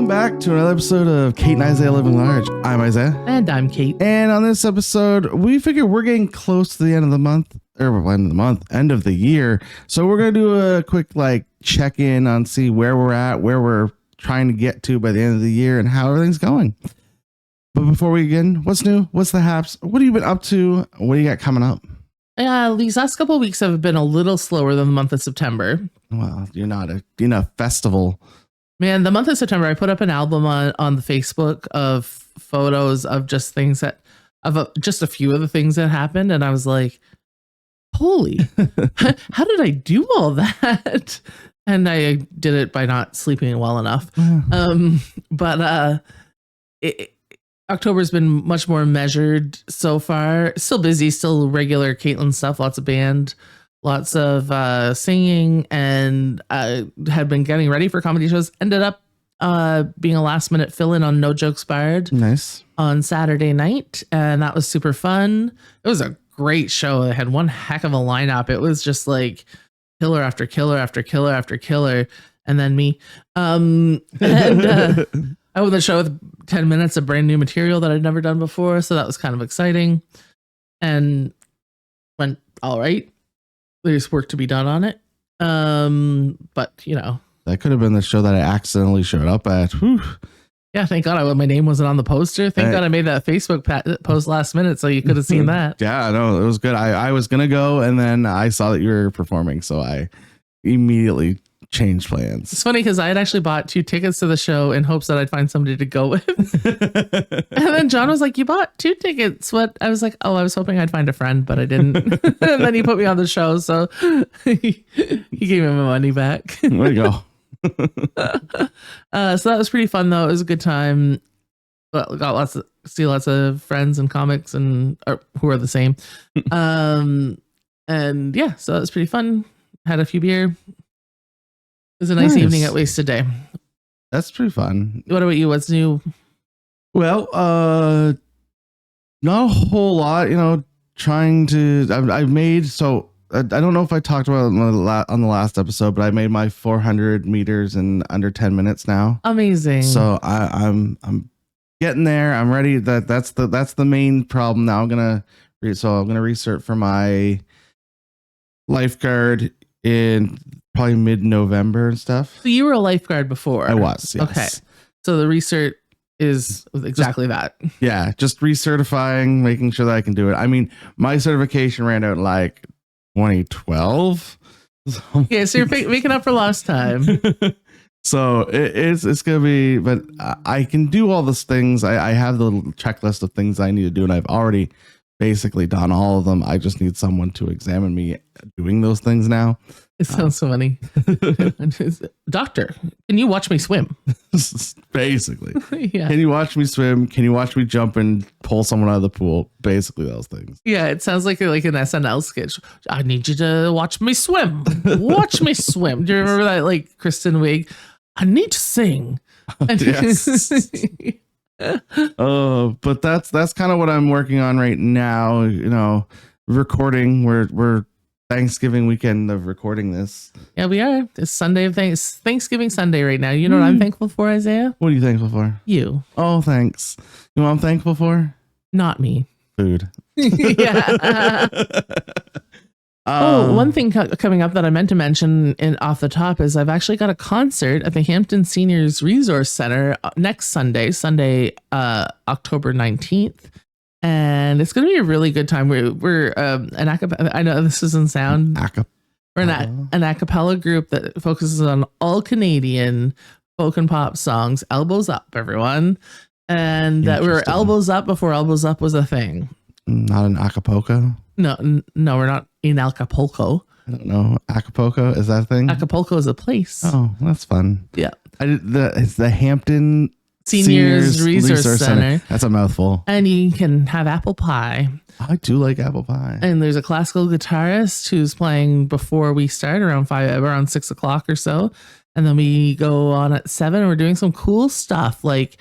Welcome back to another episode of Kate and Isaiah Living Large. I'm Isaiah. And I'm Kate. And on this episode, we figure we're getting close to the end of the month, end of the year. So we're going to do a quick check-in on see where we're at, where we're trying to get to by the end of the year, and how everything's going. But before we begin, what's new? What's the haps? What have you been up to? What do you got coming up? These last couple of weeks have been a little slower than the month of September. Well, you're not a festival. Man, the month of September, I put up an album on the Facebook of photos of just things just a few of the things that happened. And I was like, holy, how did I do all that? And I did it by not sleeping well enough. October's been much more measured so far. Still busy, still regular Caitlin stuff, lots of band, lots of singing, and had been getting ready for comedy shows. Ended up being a last minute fill-in on No Jokes Barred. Nice. On Saturday night, and that was super fun. It was a great show. It had one heck of a lineup. It was just like killer after killer after killer after killer, and then me. I opened the show with 10 minutes of brand new material that I'd never done before, so that was kind of exciting, and went all right. There's work to be done on it, but that could have been the show that I accidentally showed up at. Whew. Yeah, thank God my name wasn't on the poster. Thank God I made that Facebook post last minute, so you could have seen that. Yeah, no, it was good. I was gonna go, and then I saw that you were performing, so I immediately changed plans. It's funny because I had actually bought 2 tickets to the show in hopes that I'd find somebody to go with. And then John was like, "You bought 2 tickets. What?" I was like, "Oh, I was hoping I'd find a friend, but I didn't." And then he put me on the show, so he gave me my money back. There you go. So that was pretty fun, though. It was a good time. Got see lots of friends and comics who are the same. And yeah, so it was pretty fun. Had a few beer. It was a nice evening at Wasted Day. That's pretty fun. What about you? What's new? Well, not a whole lot. Trying to. I've made so. I don't know if I talked about it on the last episode, but I made my 400 meters in under 10 minutes now. Amazing. So I'm getting there. I'm ready. That's the main problem now. I'm gonna research for my lifeguard in probably mid-November and stuff. So you were a lifeguard before. I was. Yes. Okay. So the research is exactly that. Yeah, just recertifying, making sure that I can do it. I mean, my certification ran out in 2012. Yeah, so you're making up for lost time. So it's gonna be, but I can do all those things. I have the little checklist of things I need to do, and I've already basically done all of them. I just need someone to examine me doing those things now. It sounds so funny. Doctor, can you watch me swim? Basically. Yeah. Can you watch me swim? Can you watch me jump and pull someone out of the pool? Basically those things. Yeah, it sounds like an SNL sketch. I need you to watch me swim. Watch me swim. Do you remember that Kristen Wiig? I need to sing. Yes. But that's kind of what I'm working on right now. Recording. We're Thanksgiving weekend of recording this. Yeah, we are. It's Sunday of Thanksgiving Sunday right now. You know what I'm thankful for, Isaiah? What are you thankful for? You. Oh, thanks. You know what I'm thankful for? Not me. Food. Yeah. One thing coming up that I meant to mention off the top is I've actually got a concert at the Hampton Seniors Resource Center next Sunday, October 19th. And it's going to be a really good time. We're an acapella. I know this doesn't sound. We're an a cappella group that focuses on all Canadian folk and pop songs. Elbows up, everyone. And we were elbows up before elbows up was a thing. Not in Acapulco? No, we're not in Acapulco. I don't know. Acapulco, is that a thing? Acapulco is a place. Oh, that's fun. Yeah. It's the Hampton Seniors Resource Center. That's a mouthful. And you can have apple pie. I do like apple pie. And there's a classical guitarist who's playing before we start around 6 o'clock or so. And then we go on at 7 and we're doing some cool stuff. Like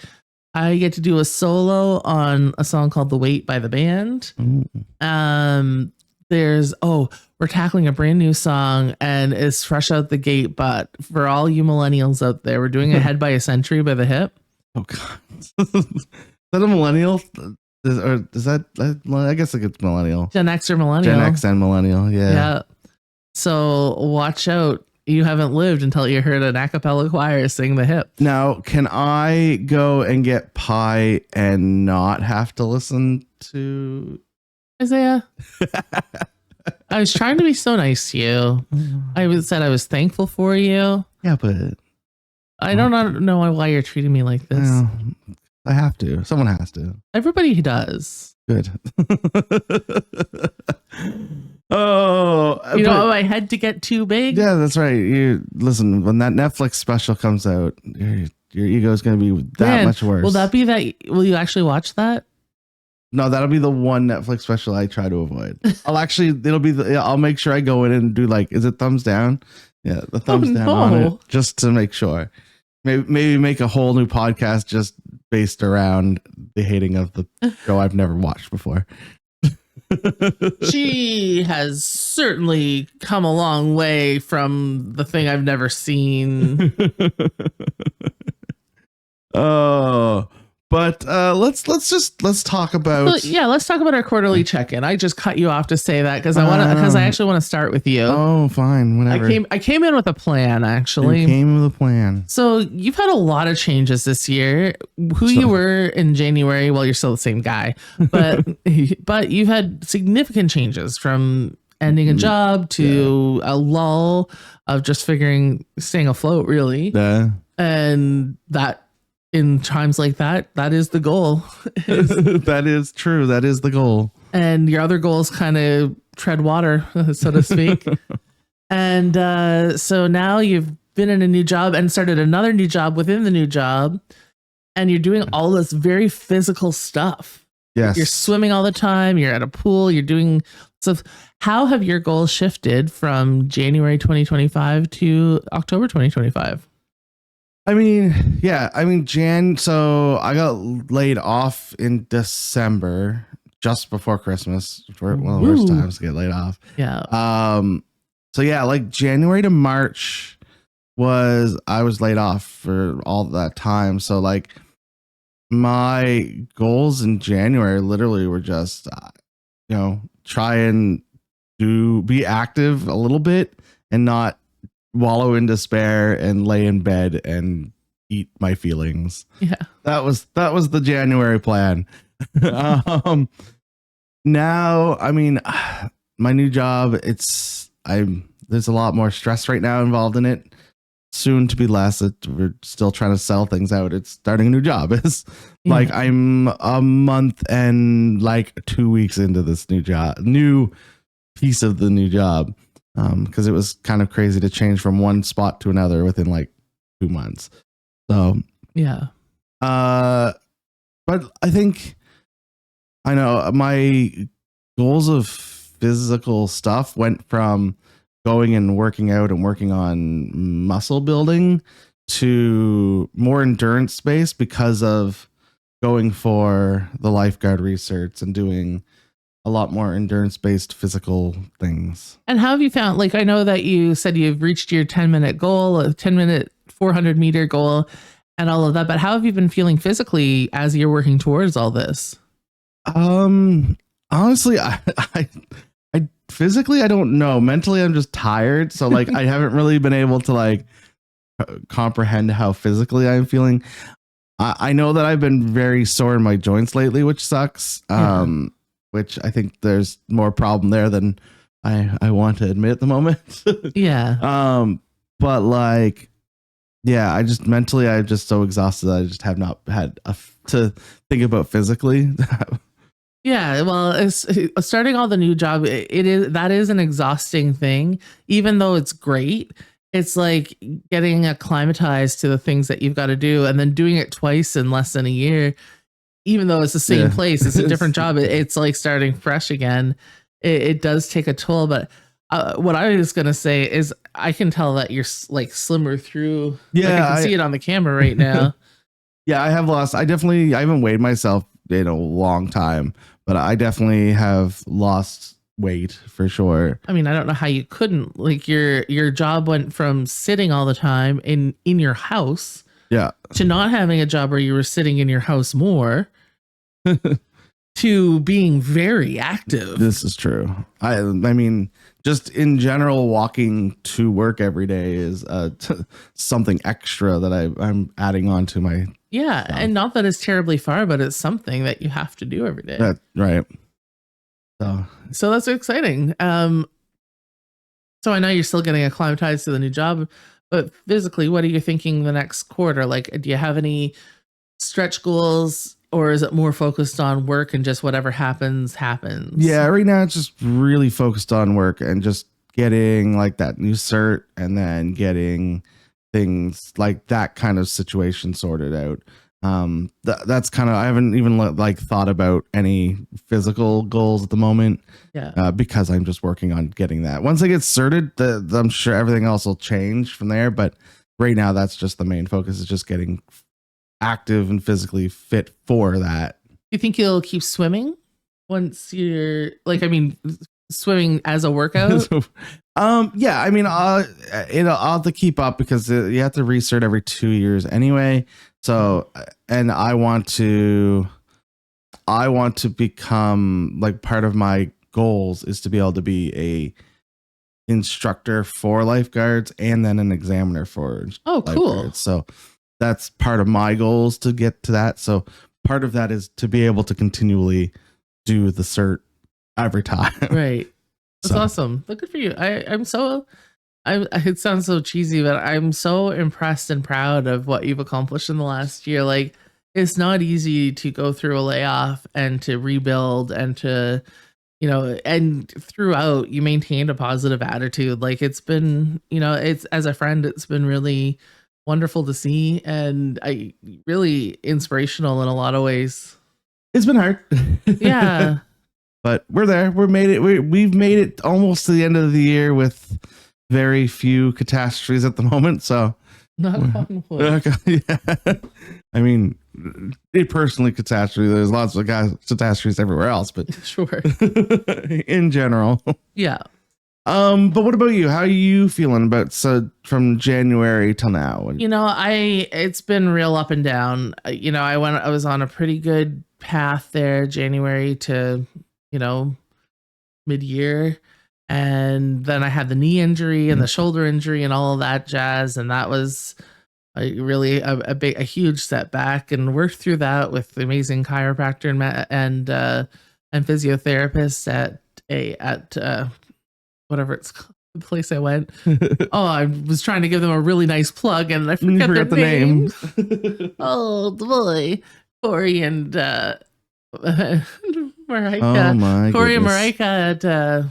I get to do a solo on a song called The Wait by the band. we're tackling a brand new song and it's fresh out the gate, but for all you millennials out there, we're doing Ahead by a Century by The Hip. Oh God. Is that a millennial? Or is that, I guess it's millennial. Gen X or millennial. Gen X and millennial, Yeah. So watch out. You haven't lived until you heard an a cappella choir sing The Hip. Now, can I go and get pie and not have to listen to Isaiah? I was trying to be so nice to you. I said I was thankful for you. Yeah, but I don't know why you're treating me like this. well, I have to. Someone has to. Everybody does. Good. Oh, you know, my head to get too big. Yeah, that's right. You listen, when that Netflix special comes out, your ego is going to be that much worse. Will that be that? Will you actually watch that? No, that'll be the one Netflix special I try to avoid. I'll make sure I go in and do like, is it thumbs down? Yeah, the thumbs down on it, just to make sure. Maybe make a whole new podcast just based around the hating of the show I've never watched before. She has certainly come a long way from the thing I've never seen. Oh, but let's talk about let's talk about our quarterly check-in. I just cut you off to say that because I actually want to start with you. Oh, fine, whatever. I came in with a plan, actually. You came with a plan. So you've had a lot of changes this year. You were in January, well, you're still the same guy, but but you've had significant changes from ending a job to a lull of just staying afloat, really. Yeah. And that in times like that is the goal. That is true. That is the goal. And your other goals kind of tread water, so to speak. And so now you've been in a new job and started another new job within the new job. And you're doing all this very physical stuff. Yes. You're swimming all the time. You're at a pool. You're doing stuff. How have your goals shifted from January 2025 to October 2025? Jan. So I got laid off in December, just before Christmas. One of the worst times to get laid off. Yeah. So yeah, like January to March I was laid off for all that time. So like my goals in January literally were just, try and be active a little bit and not wallow in despair and lay in bed and eat my feelings. Yeah. That was the January plan. Now, my new job, there's a lot more stress right now involved in it. Soon to be less. We're still trying to sell things out. It's starting a new job. It's like I'm a month and like 2 weeks into this new piece of the new job. Because it was kind of crazy to change from one spot to another within like 2 months. So yeah. But I think I know my goals of physical stuff went from going and working out and working on muscle building to more endurance based because of going for the lifeguard research and doing a lot more endurance-based physical things. And how have you found, like, I know that you said you've reached your 10-minute goal, a 10-minute 400-meter goal, and all of that, but how have you been feeling physically as you're working towards all this? Honestly, I physically, I don't know. Mentally, I'm just tired. So like, I haven't really been able to like comprehend how physically I'm feeling. I know that I've been very sore in my joints lately, which sucks. Which I think there's more problem there than I want to admit at the moment. Yeah. But like, yeah, I'm just so exhausted that I just have not had to think about physically. Yeah, well, it's starting all the new job. That is an exhausting thing, even though it's great. It's like getting acclimatized to the things that you've got to do, and then doing it twice in less than a year. Even though it's the same place, it's a different job. It's like starting fresh again. It does take a toll, but what I was gonna say is I can tell that you're like slimmer through. Yeah, like I can see it on the camera right now. Yeah, I haven't weighed myself in a long time, but I definitely have lost weight for sure. I mean, I don't know how you couldn't. Like your job went from sitting all the time in your house Yeah. to not having a job where you were sitting in your house more to being very active. This is true. I mean, just in general, walking to work every day is something extra that I'm adding on to my. Yeah, stuff. and not that it's terribly far, but it's something that you have to do every day. That right. So that's exciting. So I know you're still getting acclimatized to the new job, but physically, what are you thinking the next quarter? Like, do you have any stretch goals, or is it more focused on work and just whatever happens? Yeah, right now it's just really focused on work and just getting like that new cert and then getting things like that kind of situation sorted out. That's kind of, I haven't even like thought about any physical goals at the moment. Yeah. Because I'm just working on getting that. Once I get certed, I'm sure everything else will change from there. But right now, that's just the main focus, is just getting active and physically fit for that. You think you'll keep swimming once you're like, I mean, swimming as a workout? Yeah, I mean, I'll have to keep up because you have to recert every 2 years anyway. So, and I want to become, like, part of my goals is to be able to be a instructor for lifeguards and then an examiner for cool. So that's part of my goals to get to that. So part of that is to be able to continually do the cert every time. Right. That's awesome. But good for you. It sounds so cheesy, but I'm so impressed and proud of what you've accomplished in the last year. Like, it's not easy to go through a layoff and to rebuild and to, and throughout you maintained a positive attitude. Like, it's been, it's, as a friend, it's been really wonderful to see and really inspirational in a lot of ways. It's been hard. Yeah. But we're there. We've made it almost to the end of the year with very few catastrophes at the moment. So, not on wood. Yeah. I mean, it personally catastrophe. There's lots of catastrophes everywhere else, but sure. In general, yeah. But what about you? How are you feeling from January till now? It's been real up and down. I was on a pretty good path there, January to, mid-year. And then I had the knee injury and the shoulder injury and all of that jazz. And that was really a huge setback, and worked through that with the amazing chiropractor and physiotherapist at whatever it's called, the place I went. I was trying to give them a really nice plug and I forgot the name. Oh boy. Corey and Marika. Oh my Corey and goodness. Marika at a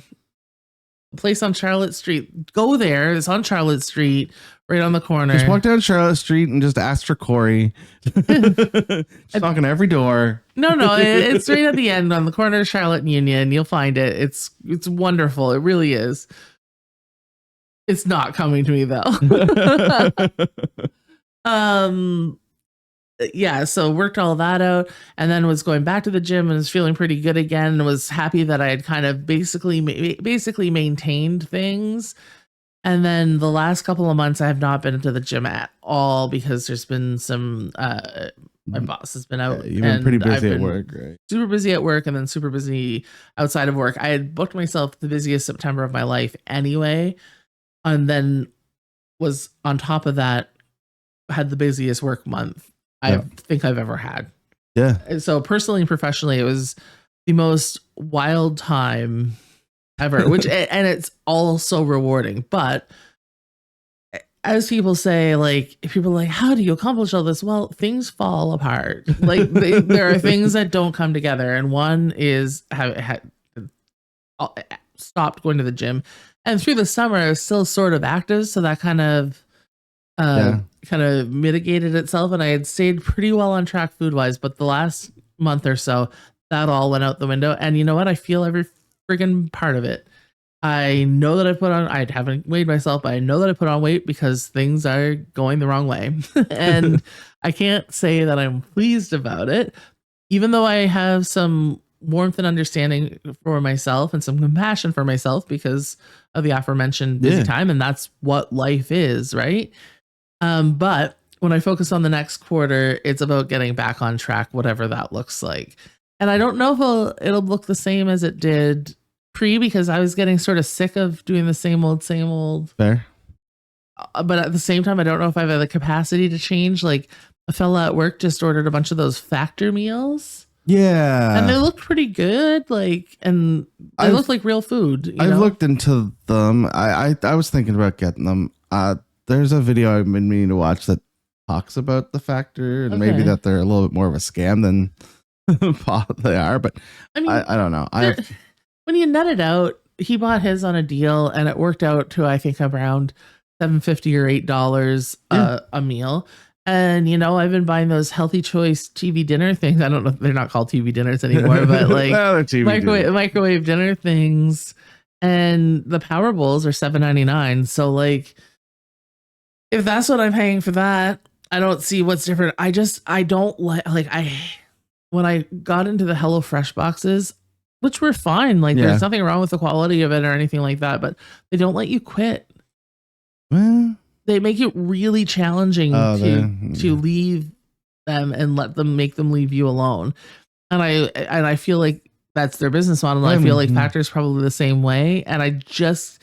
place on Charlotte Street. Go there. It's on Charlotte Street, right on the corner. Just walk down Charlotte Street and just ask for Corey. Just knocking every door. No, it's right at the end on the corner of Charlotte and Union. You'll find it. It's wonderful. It really is. It's not coming to me though. Yeah, so worked all that out and then was going back to the gym and was feeling pretty good again, and was happy that I had kind of basically maintained things. And then the last couple of months I have not been to the gym at all because there's been some my boss has been out. You've been pretty busy at work, right? Super busy at work and then super busy outside of work. I had booked myself the busiest September of my life anyway, and then was on top of that had the busiest work month I think I've ever had. Yeah. And so personally and professionally, it was the most wild time ever, which, and it's all so rewarding. But as people say, like, people are like, how do you accomplish all this? Well, things fall apart. Like there are things that don't come together. And one is stopped going to the gym. And through the summer, I was still sort of active. So that kind of mitigated itself, and I had stayed pretty well on track food wise, but the last month or so that all went out the window. And you know what? I feel every friggin' part of it. I know that I haven't weighed myself, but I know that I put on weight because things are going the wrong way. And I can't say that I'm pleased about it, even though I have some warmth and understanding for myself and some compassion for myself because of the aforementioned busy time. And that's what life is, right? But when I focus on the next quarter, it's about getting back on track, whatever that looks like. And I don't know if it'll look the same as it did pre, because I was getting sort of sick of doing the same old. Fair. But at the same time, I don't know if I have the capacity to change. Like a fella at work just ordered a bunch of those Factor meals. Yeah. And they look pretty good. Like, and they look like real food. I've looked into them. I was thinking about getting them. There's a video I've been meaning to watch that talks about the Factor and maybe that they're a little bit more of a scam than they are. But I mean, I don't know. When you net it out, he bought his on a deal and it worked out to, I think, around $7.50 or $8 a meal. And, you know, I've been buying those Healthy Choice TV dinner things. I don't know if they're not called TV dinners anymore, but like microwave dinner things. And the Power Bowls are $7.99. So like, if that's what I'm paying for that, I don't see what's different. I don't when I got into the HelloFresh boxes, which were fine. Like there's nothing wrong with the quality of it or anything like that, but they don't let you quit. Well, they make it really challenging to leave them and make them leave you alone. And I feel like that's their business model. And I feel like Factor is probably the same way. And I just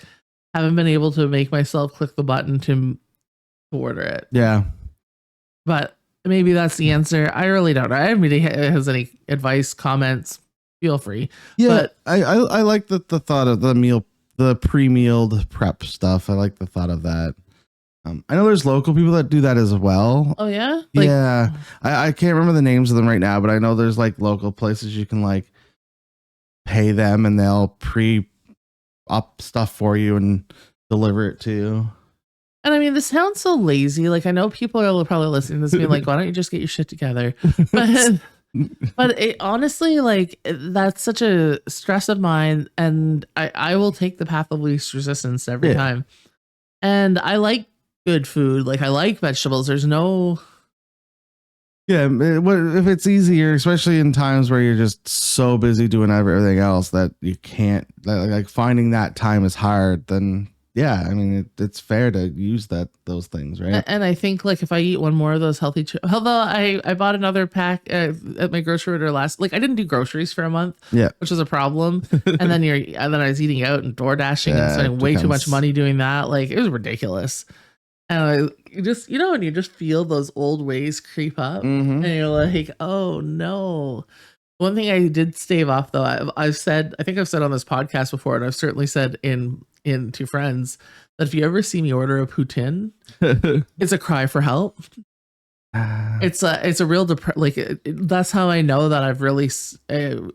haven't been able to make myself click the button to order it. Yeah. But maybe that's the answer. I really don't know. If anybody has any advice, comments, feel free. Yeah. But I like the thought of the pre-mealed prep stuff. I like the thought of that. I know there's local people that do that as well. Oh yeah? Yeah. I can't remember the names of them right now, but I know there's like local places you can like pay them and they'll pre-up stuff for you and deliver it to you. And I mean, this sounds so lazy. Like I know people are probably listening to this being like, why don't you just get your shit together? But it, honestly, like that's such a stress of mine. And I will take the path of least resistance every time. And I like good food. Like I like vegetables. There's no. Yeah. If it's easier, especially in times where you're just so busy doing everything else that you can't, like finding that time is hard, then yeah, I mean, it's fair to use those things, right? And I think like if I eat one more of those healthy, although I bought another pack at my grocery order I didn't do groceries for a month, which was a problem. and then I was eating out and door dashing and spending way too much money doing that. Like it was ridiculous. And you just feel those old ways creep up, and you're like, oh no. One thing I did stave off though, I think I've said on this podcast before, and I've certainly said in to friends that if you ever see me order a poutine, it's a cry for help. It's a real that's how I know that I've really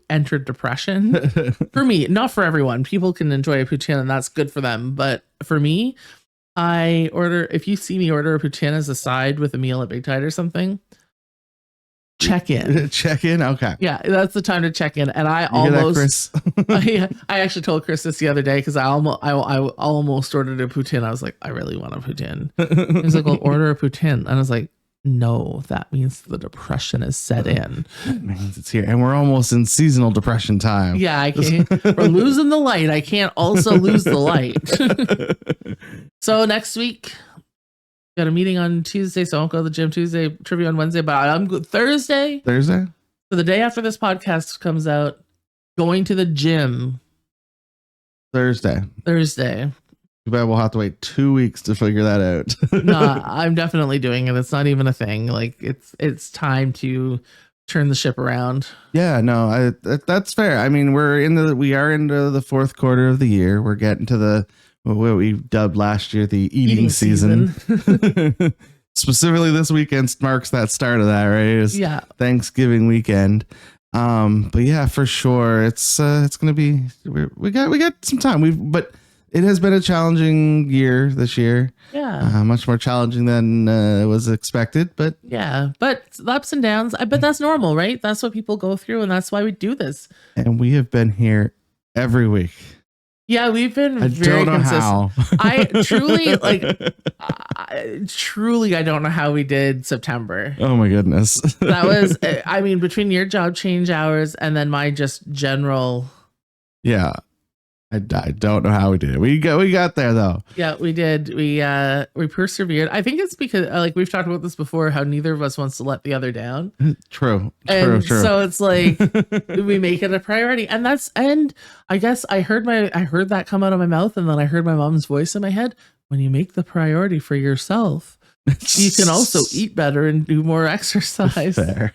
entered depression. For me, not for everyone. People can enjoy a poutine and that's good for them, but for me, if you see me order a poutine as a side with a meal at Big Tide or something, check in. Okay. Yeah, that's the time to check in. And I almost, I actually told Chris this the other day because I almost ordered a poutine. I was like, I really want a poutine. He was like, well, order a poutine. And I was like, no, that means the depression is set in. It means it's here. And we're almost in seasonal depression time. Yeah, I can't. We're losing the light. I can't also lose the light. So next week, got a meeting on Tuesday, so I won't go to the gym Tuesday, trivia on Wednesday, but I'm good Thursday. So the day after this podcast comes out, going to the gym. Thursday. Too bad we'll have to wait 2 weeks to figure that out. No, I'm definitely doing it. It's not even a thing. Like it's time to turn the ship around. Yeah, no, that's fair. I mean, we are into the fourth quarter of the year. We're getting to what we dubbed last year the eating season. Specifically, this weekend marks that start of that, right? It's Thanksgiving weekend. But yeah, for sure, it's gonna be. We got some time. But it has been a challenging year this year. Yeah, much more challenging than was expected. But ups and downs. But that's normal, right? That's what people go through, and that's why we do this. And we have been here every week. Yeah, we've been I very don't know consistent. how. I truly I don't know how we did September. Oh my goodness. That was, I mean, between your job change hours and then my just general. Yeah. I don't know how we did it. We got there though. Yeah, we did. We persevered. I think it's because like we've talked about this before, how neither of us wants to let the other down. True. So it's like we make it a priority. And I guess I heard that come out of my mouth, and then I heard my mom's voice in my head. When you make the priority for yourself, you can also eat better and do more exercise. Fair.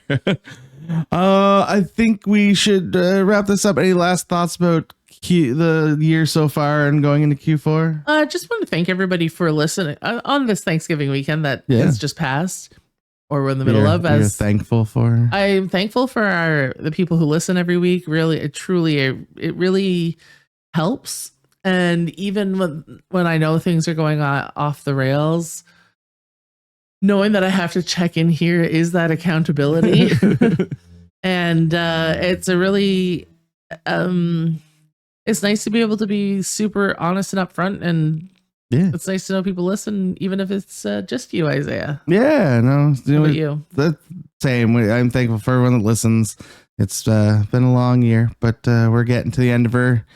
I think we should wrap this up. Any last thoughts about the year so far and going into Q4? Just want to thank everybody for listening on this Thanksgiving weekend that has just passed, or we're in the middle of. You're thankful for. I'm thankful for the people who listen every week. Really, it really helps. And even when I know things are going off the rails, knowing that I have to check in here is that accountability. And it's a really it's nice to be able to be super honest and upfront, and it's nice to know people listen, even if it's just you, Isaiah. Yeah, no, How about you? The same. I'm thankful for everyone that listens. It's been a long year, but we're getting to the end of her,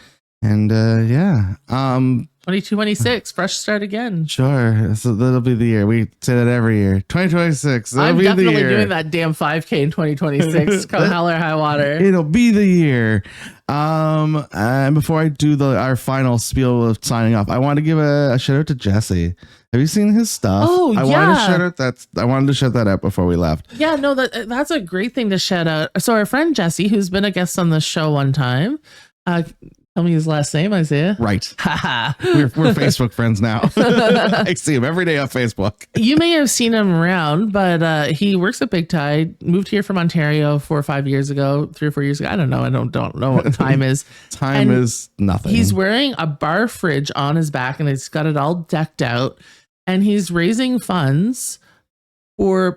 and 22-26, fresh start again. Sure. So that'll be the year. We say that every year. 2026. I'm definitely doing that damn 5K in 2026. Come hell or high water. It'll be the year. And before I do our final spiel of signing off, I want to give a shout out to Jesse. Have you seen his stuff? Oh, I wanted to shout that out before we left. Yeah, no, that's a great thing to shout out. So our friend Jesse, who's been a guest on the show one time, tell me his last name, Isaiah. Right. we're Facebook friends now. I see him every day on Facebook. You may have seen him around, but he works at Big Tide. Moved here from Ontario 4 or 5 years ago, 3 or 4 years ago. I don't know. I don't know what time is. Time is nothing. He's wearing a bar fridge on his back, and he's got it all decked out. And he's raising funds for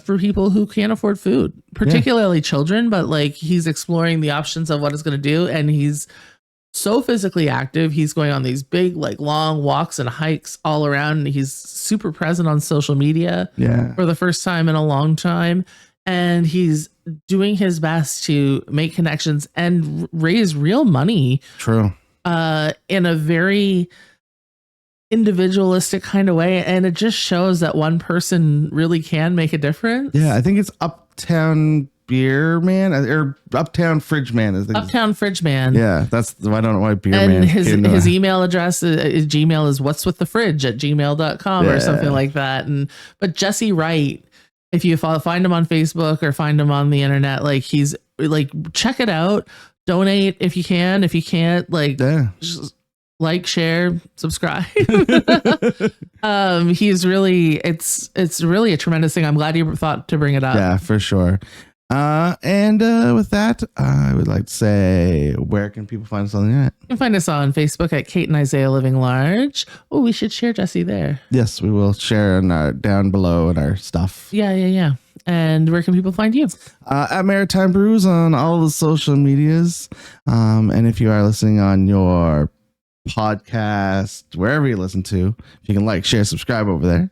people who can't afford food, particularly children. But like, he's exploring the options of what it's going to do, and he's so physically active. He's going on these big, like, long walks and hikes all around. He's super present on social media for the first time in a long time. And he's doing his best to make connections and raise real money. True. In a very individualistic kind of way. And it just shows that one person really can make a difference. Yeah, I think it's Uptown Beer Man or Uptown Fridge Man is the Uptown Fridge Man. Yeah, that's I don't know why Beer and Man. His email address, his Gmail is what'swiththefridge@gmail.com or something like that. But Jesse Wright, if you find him on Facebook or find him on the internet, like, he's like, check it out, donate if you can. If you can't, like, just like, share, subscribe. He's really, it's really a tremendous thing. I'm glad you thought to bring it up. Yeah, for sure. And with that, I would like to say, where can people find us on the internet? You can find us on Facebook at Kate and Isaiah Living Large. Oh, we should share Jesse there. Yes, we will share down below in our stuff. Yeah. And where can people find you? At Maritime Brews on all the social medias. And if you are listening on your podcast, wherever you listen to, if you can like, share, subscribe over there.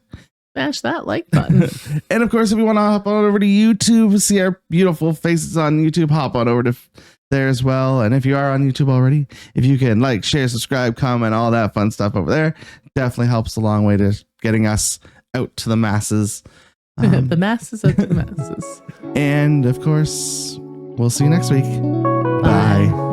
Smash that like button. And of course, if you want to hop on over to YouTube, see our beautiful faces on YouTube, hop on over to there as well. And if you are on YouTube already, if you can like, share, subscribe, comment, all that fun stuff over there, definitely helps a long way to getting us out to the masses. The masses of the masses. And of course, we'll see you next week. Bye.